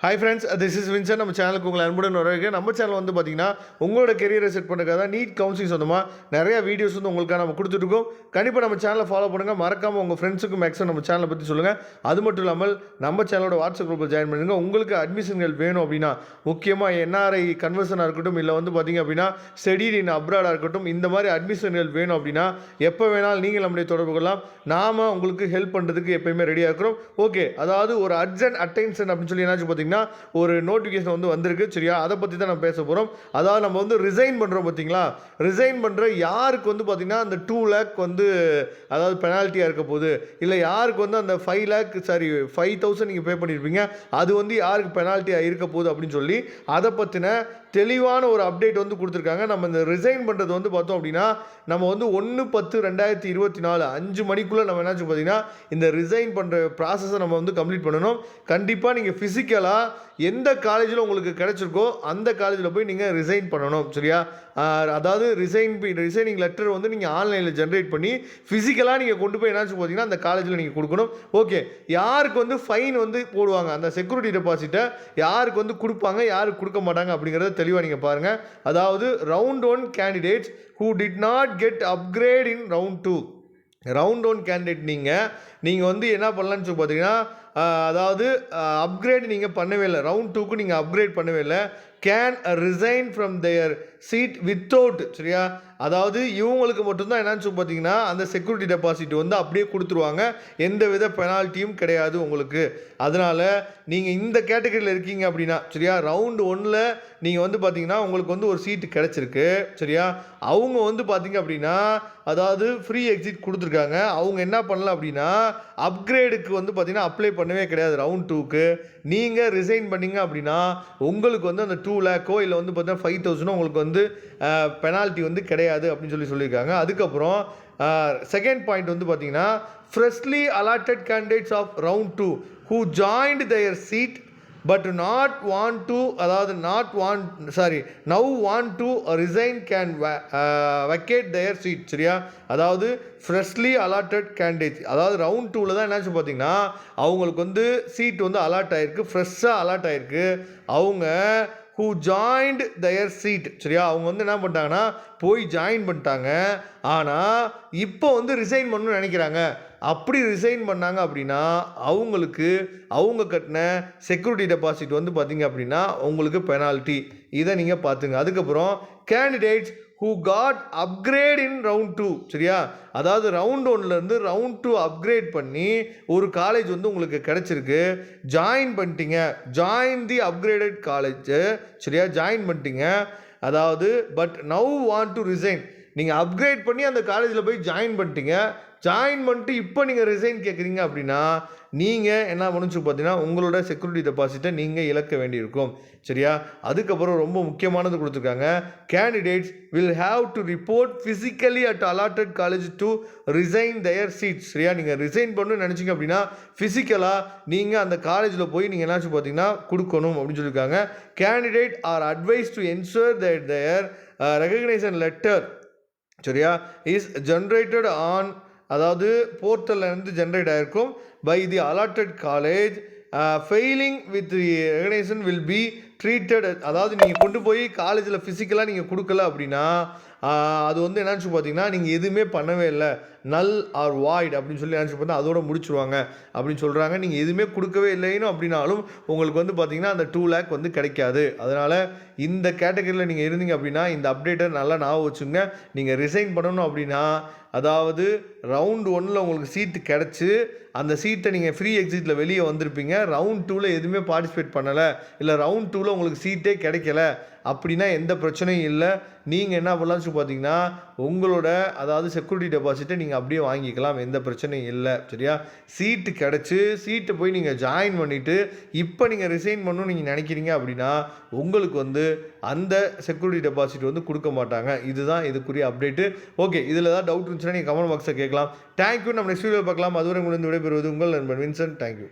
Hi friends, this is Vinson. நம்ம சேனலுக்கு உங்களை அன்புடன் வரவேற்கிறேன். நம்ம சேனல் வந்து பார்த்தீங்கன்னா உங்களோட கெரியரை செட் பண்ணுறதுக்காக நீட் கவுன்சிலிங் சொந்தமாக நிறைய வீடியோஸ் வந்து உங்களுக்காக நம்ம கொடுத்துட்ருக்கோம். கண்டிப்பாக நம்ம சேனலை ஃபாலோ பண்ணுங்கள். மறக்காமல் உங்கள் ஃப்ரெண்ட்ஸுக்கும் மேக்ஸிமம் நம்ம சேனலை பற்றி சொல்லுங்கள். அது மட்டும் இல்லாமல் நம்ம சேனலோட வாட்ஸ்அப் குரூப்பில் ஜாயின் பண்ணுங்க. உங்களுக்கு அட்மிஷன்கள் வேணும் அப்படின்னா, முக்கியமாக என்ஆர்ஐ கன்வர்ஷனாக இருக்கட்டும், இல்லை வந்து பார்த்தீங்க அப்படின்னா ஸ்டடி இன் அப்ராடாக இருக்கட்டும், இந்த மாதிரி அட்மிஷன்கள் வேணும் அப்படின்னா எப்போ வேணாலும் நீங்கள் நம்முடைய தொடர்பு கொள்ளலாம். நாம் உங்களுக்கு ஹெல்ப் பண்ணுறதுக்கு எப்போயுமே ரெடியாக இருக்கிறோம். ஓகே, அதாவது ஒரு அர்ஜென்ட் அட்டென்ஷன் அப்படின்னு சொல்லி என்னாச்சு பார்த்தீங்கன்னா ஒரு நோட்டிஃபிகேஷன் வந்து வந்திருக்கு. சரியா, அதை பற்றி தான் நம்ம பேச போகிறோம். அதாவது நம்ம வந்து ரிசைன் பண்ணுறோம் பார்த்தீங்களா, ரிசைன் பண்ணுற யாருக்கு வந்து பார்த்தீங்கன்னா அந்த 2 lakh வந்து அதாவது பெனால்ட்டியாக இருக்க போகுது, இல்லை யாருக்கு வந்து அந்த 5,000 நீங்கள் பே பண்ணியிருப்பீங்க, அது வந்து யாருக்கு பெனால்ட்டியாக இருக்க போகுது அப்படின்னு சொல்லி அதை பற்றின தெளிவான ஒரு அப்டேட் வந்து கொடுத்துருக்காங்க. நம்ம இந்த ரிசைன் பண்ணுறது வந்து பார்த்தோம் அப்படின்னா நம்ம வந்து 1/10/2024 5 மணிக்குள்ளே நம்ம என்னாச்சு பார்த்தீங்கன்னா இந்த ரிசைன் பண்ணுற ப்ராசஸை நம்ம வந்து கம்ப்ளீட் பண்ணணும். கண்டிப்பாக நீங்கள் ஃபிசிக்கலாக எந்த காலேஜில் உங்களுக்கு கிடைச்சிருக்கோ அந்த காலேஜில் போய் நீங்கள் ரிசைன் பண்ணணும். சரியா, அதாவது ரிசைனிங் லெட்டர் வந்து நீங்கள் ஆன்லைனில் ஜென்ரேட் பண்ணி ஃபிசிக்கலாக நீங்கள் கொண்டு போய் என்னாச்சு பார்த்தீங்கன்னா அந்த காலேஜில் நீங்கள் கொடுக்கணும். ஓகே, யாருக்கு வந்து ஃபைன் வந்து போடுவாங்க, அந்த செக்யூரிட்டி டெபாசிட்டை யாருக்கு வந்து கொடுப்பாங்க, யாருக்கு கொடுக்க மாட்டாங்க அப்படிங்கிறத தெளிவாக நீங்கள் பாருங்கள். அதாவது round 1 candidates who did not get upgrade in round 2. Round 1 candidate நீங்கள் வந்து என்ன பண்ணலான்னு சொல்லி பார்த்தீங்கன்னா அதாவது அப்கிரேட் நீங்கள் பண்ணவே இல்லை, ரவுண்ட் 2க்கு நீங்கள் அப்கிரேட் பண்ணவே இல்லை, can resign from their seat without. சரியா, அதாவது இவங்களுக்கு மட்டும்தான் என்னன்னு சொல்லி பார்த்தீங்கன்னா அந்த செக்யூரிட்டி டெபாசிட் வந்து அப்படியே கொடுத்துருவாங்க, எந்த வித பெனால்ட்டியும் கிடையாது உங்களுக்கு. அதனால் நீங்கள் இந்த கேட்டகரியில் இருக்கீங்க அப்படின்னா, சரியா, ரவுண்டு 1ல் நீங்கள் வந்து பார்த்தீங்கன்னா உங்களுக்கு வந்து ஒரு சீட்டு கிடச்சிருக்கு. சரியா, அவங்க வந்து பார்த்தீங்க அப்படின்னா அதாவது ஃப்ரீ எக்ஸிட் கொடுத்துருக்காங்க. அவங்க என்ன பண்ணலாம் அப்படின்னா அப்கிரேடுக்கு வந்து பார்த்தீங்கன்னா அப்ளை பண்ணவே கிடையாது. ரவுண்ட் 2க்கு நீங்கள் ரிசைன் பண்ணிங்க அப்படின்னா உங்களுக்கு வந்து அந்த 2 lakhோ இல்லை வந்து பார்த்தீங்கன்னா 5,000 உங்களுக்கு வந்து பெனால்ட்டி வந்து கிடையாது அப்படின்னு சொல்லியிருக்காங்க. அதுக்கப்புறம் செகண்ட் பாயிண்ட் வந்து பார்த்தீங்கன்னா freshly allotted candidates of round 2 who joined their seat but now want to resign can vacate their seat. சரியா, அதாவது ஃப்ரெஷ்லி அலாட்டட் கேண்டிடேட்ஸ், அதாவது ரவுண்ட் 2ல் தான் என்னாச்சு பார்த்தீங்கன்னா அவங்களுக்கு வந்து சீட் வந்து அலாட் ஆகிருக்கு, ஃப்ரெஷ்ஷாக அலாட் ஆகிருக்கு. அவங்க who joined their seat. சரியா, அவங்க வந்து என்ன பண்ணிட்டாங்கன்னா போய் ஜாயின் பண்ணிட்டாங்க, ஆனால் இப்போ வந்து ரிசைன் பண்ணணும்னு நினைக்கிறாங்க. அப்படி ரிசைன் பண்ணாங்க அப்படின்னா அவங்களுக்கு அவங்க கட்டின செக்யூரிட்டி டெபாசிட் வந்து பார்த்தீங்க அப்படின்னா உங்களுக்கு பெனால்ட்டி, இதை நீங்கள் பார்த்துங்க. அதுக்கப்புறம் candidates who got upgrade in round 2. சரியா, அதாவது ரவுண்ட் 1லேருந்து ரவுண்ட் 2 அப்கிரேட் பண்ணி ஒரு காலேஜ் வந்து உங்களுக்கு கிடச்சிருக்கு, ஜாயின் பண்ணிட்டீங்க, ஜாயின் தி அப்கிரேடட் காலேஜ். சரியா, ஜாயின் பண்ணிட்டீங்க, அதாவது but now want to resign. நீங்கள் அப்கிரேட் பண்ணி அந்த காலேஜில் போய் ஜாயின் பண்ணிட்டீங்க, ஜாயின் பண்ணிட்டு இப்போ நீங்கள் ரிசைன் கேட்குறீங்க அப்படின்னா நீங்கள் என்ன பண்ணுச்சு பார்த்தீங்கன்னா உங்களோட செக்யூரிட்டி டெபாசிட்டை நீங்கள் இழக்க வேண்டியிருக்கும். சரியா, அதுக்கப்புறம் ரொம்ப முக்கியமானது கொடுத்துருக்காங்க. Candidates will have to report physically at allotted college to resign their seats. சரியா, நீங்கள் ரிசைன் பண்ணணும்னு நினச்சிங்க அப்படின்னா ஃபிசிக்கலாக நீங்கள் அந்த காலேஜில் போய் நீங்கள் என்னாச்சு பார்த்தீங்கன்னா கொடுக்கணும் அப்படின்னு சொல்லியிருக்காங்க. Candidate are advised to ensure that their recognisation letter, சரியா, இஸ் ஜென்ரேட்டட் ஆன், அதாவது போர்ட்டலில் இருந்து ஜென்ரேட் ஆகிருக்கும் by the allotted college. Failing with recognisation will be treated. அதாவது நீங்கள் கொண்டு போய் காலேஜில் ஃபிசிக்கலாக நீங்கள் கொடுக்கல அப்படின்னா அது வந்து என்னன்னு பார்த்தீங்கன்னா நீங்கள் எதுவுமே பண்ணவே இல்லை, நல் ஆர் வாய்ட் அப்படின்னு சொல்லி நினச்சி பார்த்தா அதோட முடிச்சுருவாங்க அப்படின்னு சொல்கிறாங்க. நீங்கள் எதுவுமே கொடுக்கவே இல்லைன்னு அப்படின்னாலும் உங்களுக்கு வந்து பார்த்தீங்கன்னா அந்த 2 lakh வந்து கிடைக்காது. அதனால் இந்த கேட்டகரியில் நீங்கள் இருந்தீங்க அப்படின்னா இந்த அப்டேட்டை நல்லா ஞாபகம் வச்சுங்க. நீங்கள் ரிசைன் பண்ணணும் அப்படின்னா அதாவது ரவுண்ட் 1ல் உங்களுக்கு சீட்டு கிடச்சி அந்த சீட்டை நீங்கள் ஃப்ரீ எக்ஸிட்டில் வெளியே வந்திருப்பீங்க, ரவுண்ட் 2ல் எதுவுமே பார்ட்டிசிபேட் பண்ணலை, இல்லை ரவுண்ட் 2ல் உங்களுக்கு சீட்டே கிடைக்கல அப்படின்னா எந்த பிரச்சனையும் இல்லை. நீங்கள் என்ன பண்ணலாம்னு சொல்லி பார்த்தீங்கன்னா உங்களோட அதாவது செக்யூரிட்டி டெபாசிட்டை நீங்கள் அப்படியே வாங்கிக்கலாம், எந்த பிரச்சனையும் இல்லை. சரியா, சீட்டு கிடச்சி சீட்டை போய் நீங்கள் ஜாயின் பண்ணிவிட்டு இப்போ நீங்கள் ரிசைன் பண்ணணும்னு நீங்கள் நினைக்கிறீங்க அப்படின்னா உங்களுக்கு வந்து அந்த செக்யூரிட்டி டெபாசிட் வந்து கொடுக்க மாட்டாங்க. இதுதான் இதுக்குரிய அப்டேட்டு. ஓகே, இதில் ஏதாவது டவுட் இருந்துச்சுன்னா நீங்கள் கமெண்ட் பாக்ஸில் கேட்கலாம். தேங்க்யூ. நம்ம நெக்ஸ்ட் வீடியோ பார்க்கலாம். அதுவரை உங்களுக்கு விடைபெறுவது உங்கள் நண்பன் வின்சென்ட். தேங்க்யூ.